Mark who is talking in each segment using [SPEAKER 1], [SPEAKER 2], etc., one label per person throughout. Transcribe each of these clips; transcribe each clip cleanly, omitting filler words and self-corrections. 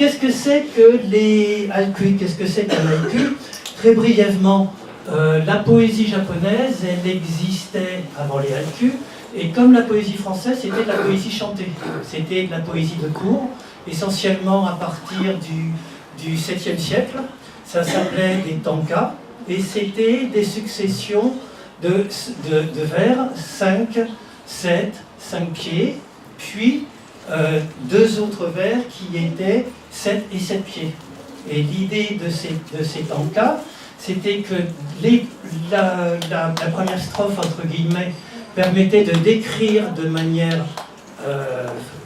[SPEAKER 1] qu'est-ce que c'est que les haïkus? Qu'est-ce que c'est qu'un haïku? Très brièvement, la poésie japonaise, elle existait avant les haïkus, et comme la poésie française, c'était de la poésie chantée. C'était de la poésie de cour, essentiellement à partir du 7e siècle. Ça s'appelait des tankas, et c'était des successions de vers 5, 7, 5 pieds, puis deux autres vers qui étaient 7 et 7 pieds. Et l'idée de ces tankas, c'était que la première strophe, entre guillemets, permettait de décrire de manière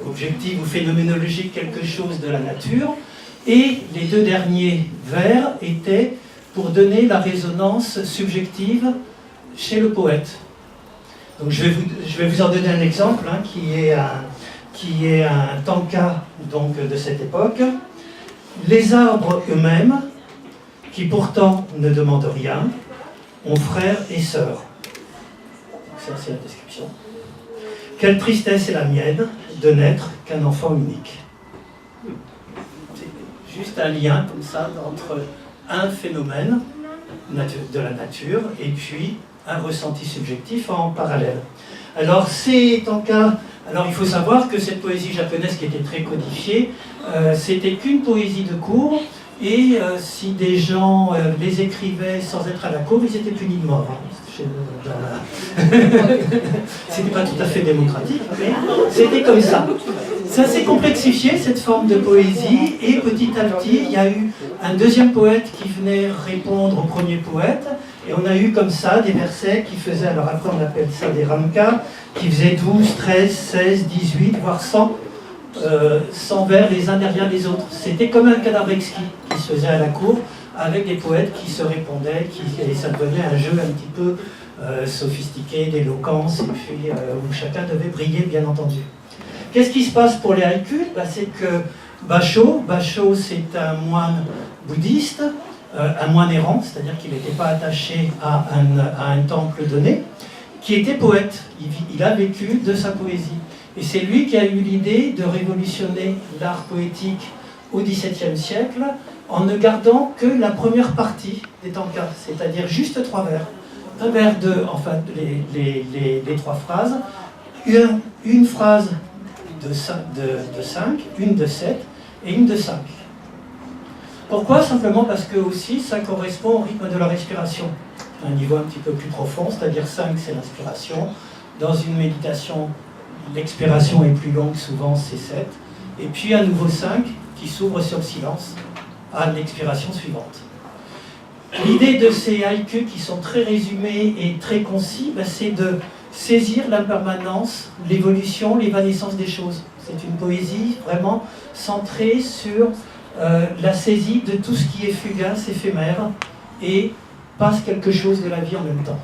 [SPEAKER 1] objective ou phénoménologique quelque chose de la nature, et les deux derniers vers étaient pour donner la résonance subjective chez le poète. Donc je vais vous en donner un exemple, hein, qui est un tanka donc, de cette époque. Les arbres eux-mêmes, qui pourtant ne demandent rien, ont frères et sœurs. Ça, c'est la description. Quelle tristesse est la mienne de n'être qu'un enfant unique. C'est juste un lien comme ça entre un phénomène de la nature et puis un ressenti subjectif en parallèle. Alors, ces tankas, alors il faut savoir que cette poésie japonaise qui était très codifiée, c'était qu'une poésie de cour, et si des gens les écrivaient sans être à la cour, ils étaient punis de mort. C'était pas tout à fait démocratique, mais c'était comme ça. Ça s'est complexifié, cette forme de poésie, et petit à petit, il y a eu un deuxième poète qui venait répondre au premier poète, et on a eu comme ça des versets qui faisaient, alors après on appelle ça des ramkas, qui faisaient 12, 13, 16, 18, voire 100 vers les uns derrière les autres. C'était comme un cadavreski qui se faisait à la cour, avec des poètes qui se répondaient, et ça devenait un jeu un petit peu sophistiqué, d'éloquence, et puis où chacun devait briller, bien entendu. Qu'est-ce qui se passe pour les haïkus? C'est que Basho c'est un moine bouddhiste, un moine errant, c'est-à-dire qu'il n'était pas attaché à un temple donné, qui était poète. Il a vécu de sa poésie. Et c'est lui qui a eu l'idée de révolutionner l'art poétique au XVIIe siècle en ne gardant que la première partie des tankas, c'est-à-dire juste 3 vers. Un vers de, enfin, les 3 phrases, une phrase de 5, une de 7 et une de 5. Pourquoi? Simplement parce que aussi ça correspond au rythme de la respiration, un niveau un petit peu plus profond, c'est-à-dire 5 c'est l'inspiration. Dans une méditation, l'expiration est plus longue, souvent c'est 7. Et puis un nouveau 5 qui s'ouvre sur le silence à l'expiration suivante. L'idée de ces haïkus qui sont très résumés et très concis, c'est de saisir l'impermanence, l'évolution, l'évanescence des choses. C'est une poésie vraiment centrée sur la saisie de tout ce qui est fugace, éphémère, et passe quelque chose de la vie en même temps.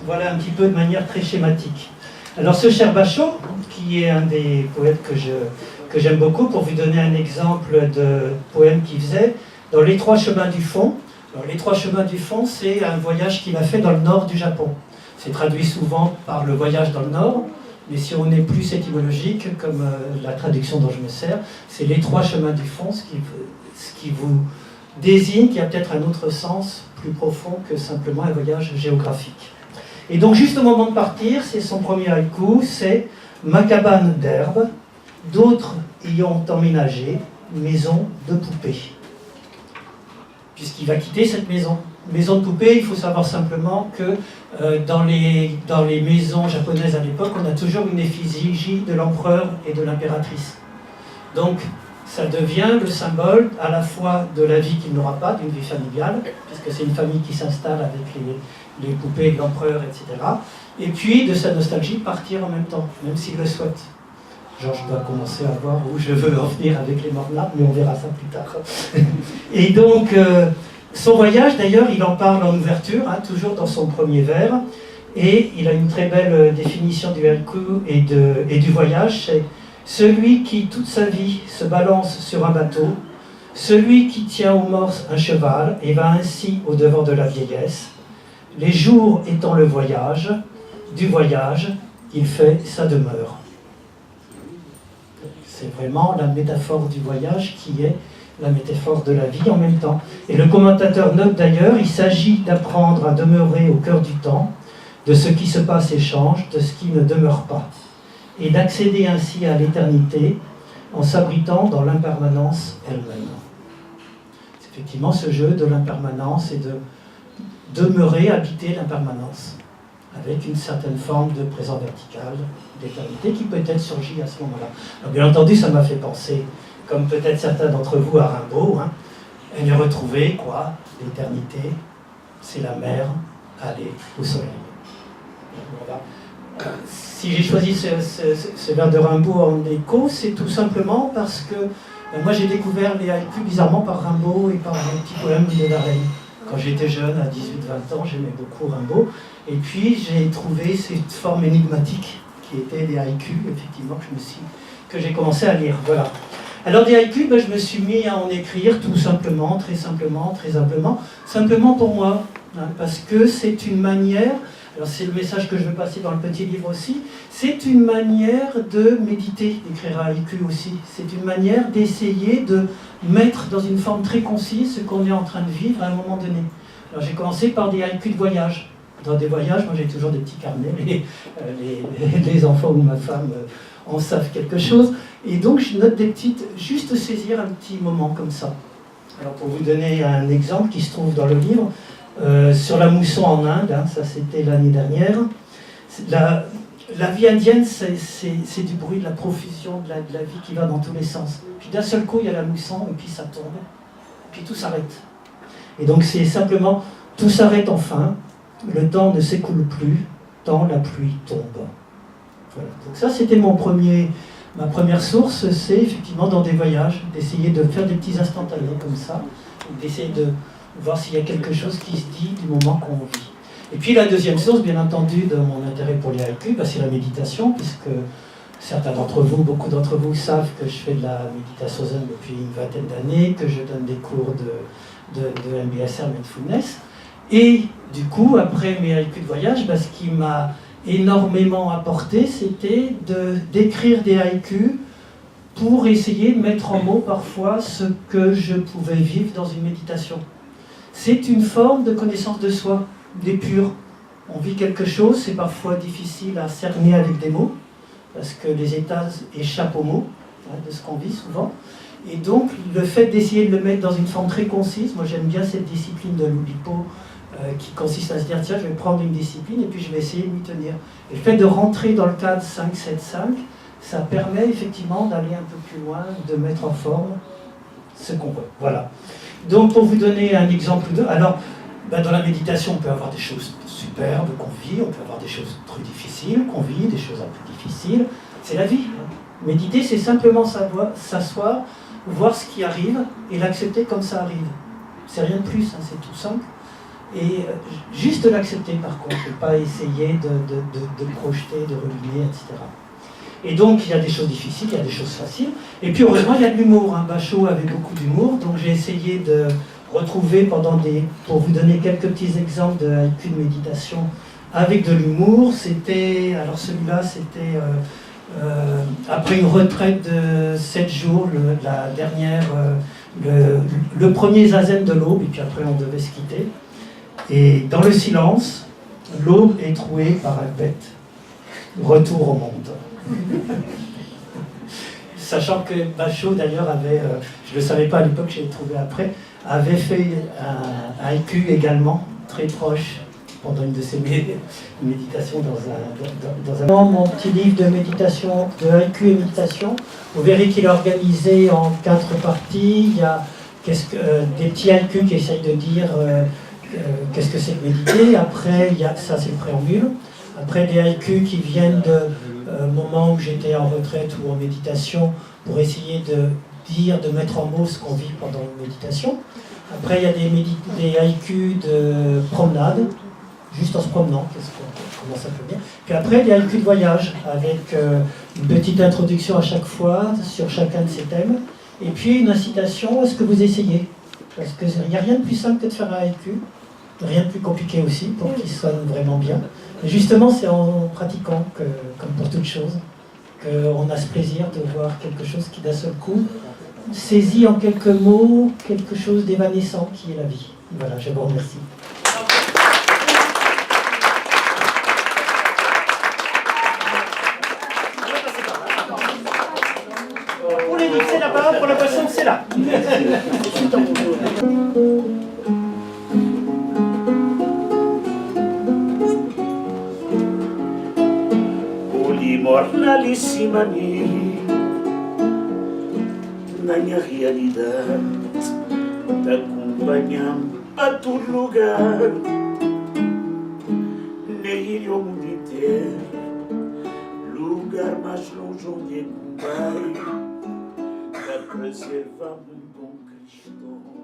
[SPEAKER 1] Voilà un petit peu de manière très schématique. Alors ce cher Basho, qui est un des poètes que j'aime beaucoup, pour vous donner un exemple de poème qu'il faisait, dans Les 3 chemins du fond. Alors, Les 3 chemins du fond, c'est un voyage qu'il a fait dans le nord du Japon. C'est traduit souvent par le voyage dans le nord, mais si on est plus étymologique, comme la traduction dont je me sers, c'est Les 3 chemins du fond, ce qui vous désigne qu'il y a peut-être un autre sens plus profond que simplement un voyage géographique. Et donc juste au moment de partir, c'est son premier haïku, c'est « Ma cabane d'herbe, d'autres y ont emménagé, maison de poupée ». Puisqu'il va quitter cette maison. Maison de poupée, il faut savoir simplement que dans les maisons japonaises à l'époque, on a toujours une effigie de l'empereur et de l'impératrice. Donc ça devient le symbole à la fois de la vie qu'il n'aura pas, d'une vie familiale, puisque c'est une famille qui s'installe avec les poupées de l'empereur, etc. Et puis de sa nostalgie de partir en même temps, même s'il le souhaite. Genre, je dois commencer à voir où je veux en venir avec les morts-là, mais on verra ça plus tard. Et donc, son voyage, d'ailleurs, il en parle en ouverture, hein, toujours dans son premier vers, et il a une très belle définition du haïku et du voyage, c'est « Celui qui, toute sa vie, se balance sur un bateau, celui qui tient aux morses un cheval et va ainsi au-devant de la vieillesse, les jours étant le voyage, du voyage, il fait sa demeure. » C'est vraiment la métaphore du voyage qui est la métaphore de la vie en même temps. Et le commentateur note d'ailleurs, il s'agit d'apprendre à demeurer au cœur du temps, de ce qui se passe et change, de ce qui ne demeure pas, et d'accéder ainsi à l'éternité en s'abritant dans l'impermanence elle-même. C'est effectivement ce jeu de l'impermanence et de demeurer, habiter l'impermanence, avec une certaine forme de présent vertical, d'éternité qui peut-être surgit à ce moment-là. Alors, bien entendu, ça m'a fait penser, comme peut-être certains d'entre vous, à Rimbaud, hein, elle est retrouvée, quoi, l'éternité, c'est la mer, aller au soleil. Voilà. Si j'ai choisi ce vers de Rimbaud en écho, c'est tout simplement parce que moi j'ai découvert les haïkus bizarrement par Rimbaud et par un petit poème de Varenne. Quand j'étais jeune, à 18-20 ans, j'aimais beaucoup Rimbaud. Et puis j'ai trouvé cette forme énigmatique qui était les haïkus, effectivement, que j'ai commencé à lire. Voilà. Alors des haïkus, je me suis mis à en écrire tout simplement, très simplement, simplement pour moi, hein, parce que c'est une manière, alors c'est le message que je veux passer dans le petit livre aussi, c'est une manière de méditer, d'écrire un haïku aussi. C'est une manière d'essayer de mettre dans une forme très concise ce qu'on est en train de vivre à un moment donné. Alors j'ai commencé par des haïkus de voyage. Dans des voyages, moi j'ai toujours des petits carnets, les enfants ou ma femme en savent quelque chose. Et donc je note des petites, juste saisir un petit moment comme ça. Alors pour vous donner un exemple qui se trouve dans le livre, sur la mousson en Inde, hein, ça c'était l'année dernière, la vie indienne c'est du bruit, de la profusion, de la vie qui va dans tous les sens. Puis d'un seul coup il y a la mousson et puis ça tombe, puis tout s'arrête. Et donc c'est simplement, tout s'arrête enfin, le temps ne s'écoule plus, tant la pluie tombe. Voilà. Donc ça c'était ma première source, c'est effectivement dans des voyages, d'essayer de faire des petits instantanés comme ça, d'essayer de voir s'il y a quelque chose qui se dit du moment qu'on vit. Et puis la deuxième source, bien entendu, de mon intérêt pour les haïkus, c'est la méditation, puisque certains d'entre vous, beaucoup d'entre vous savent que je fais de la méditation zen depuis une vingtaine d'années, que je donne des cours de MBSR Mindfulness. Et du coup, après mes haïkus de voyage, ce qui m'a énormément apporté, c'était d'écrire des haïkus pour essayer de mettre en mots parfois ce que je pouvais vivre dans une méditation. C'est une forme de connaissance de soi, d'épure. On vit quelque chose, c'est parfois difficile à cerner avec des mots, parce que les états échappent aux mots, hein, de ce qu'on vit souvent. Et donc, le fait d'essayer de le mettre dans une forme très concise, moi j'aime bien cette discipline de l'Oulipo, qui consiste à se dire, tiens, je vais prendre une discipline et puis je vais essayer de m'y tenir. Et le fait de rentrer dans le cadre 5-7-5, ça permet effectivement d'aller un peu plus loin, de mettre en forme ce qu'on veut. Voilà. Donc, pour vous donner un exemple de... Alors, dans la méditation, on peut avoir des choses superbes qu'on vit, on peut avoir des choses très difficiles qu'on vit, des choses un peu difficiles. C'est la vie. Méditer, c'est simplement s'asseoir, voir ce qui arrive et l'accepter comme ça arrive. C'est rien de plus, hein, c'est tout simple. Et juste l'accepter par contre, et pas essayer de projeter, de ruminer, etc. Et donc il y a des choses difficiles, il y a des choses faciles, et puis heureusement il y a de l'humour, hein. Bachot avait beaucoup d'humour, donc j'ai essayé de retrouver pour vous donner quelques petits exemples de haïku de méditation avec de l'humour. Alors celui-là c'était après une retraite de 7 jours, la dernière, le premier zazen de l'aube, et puis après on devait se quitter. Et dans le silence, l'aube est trouée par un bête. Retour au monde. Sachant que Bachot, d'ailleurs, je ne le savais pas à l'époque, je l'ai trouvé après, avait fait un haïku également, très proche, pendant une de ses méditations dans un... Mon petit livre de méditation, de haïku et méditation, vous verrez qu'il est organisé en 4 parties. Il y a des petits haïkus qui essayent de dire... qu'est-ce que c'est que méditer. Après, ça c'est le préambule. Après, des haïkus qui viennent de moments où j'étais en retraite ou en méditation pour essayer de mettre en mots ce qu'on vit pendant une méditation. Après, il y a des haïkus de promenade, juste en se promenant, comment ça peut bien. Puis après, des haïkus de voyage, avec une petite introduction à chaque fois sur chacun de ces thèmes. Et puis une incitation à ce que vous essayez. Parce qu'il n'y a rien de plus simple que de faire un haïku. Rien de plus compliqué aussi pour qu'il sonne vraiment bien. Mais justement, c'est en pratiquant, comme pour toute chose, qu'on a ce plaisir de voir quelque chose qui d'un seul coup saisit en quelques mots quelque chose d'évanescent qui est la vie. Voilà, je vous remercie.
[SPEAKER 2] Pour les livres, c'est là-bas, pour la boisson, c'est là. Mornalíssima na minha realidade, te acompanhamos a todo lugar, na ilha ao mundo inteiro, lugar mais longe onde é que vai, para preservar um bom cristão.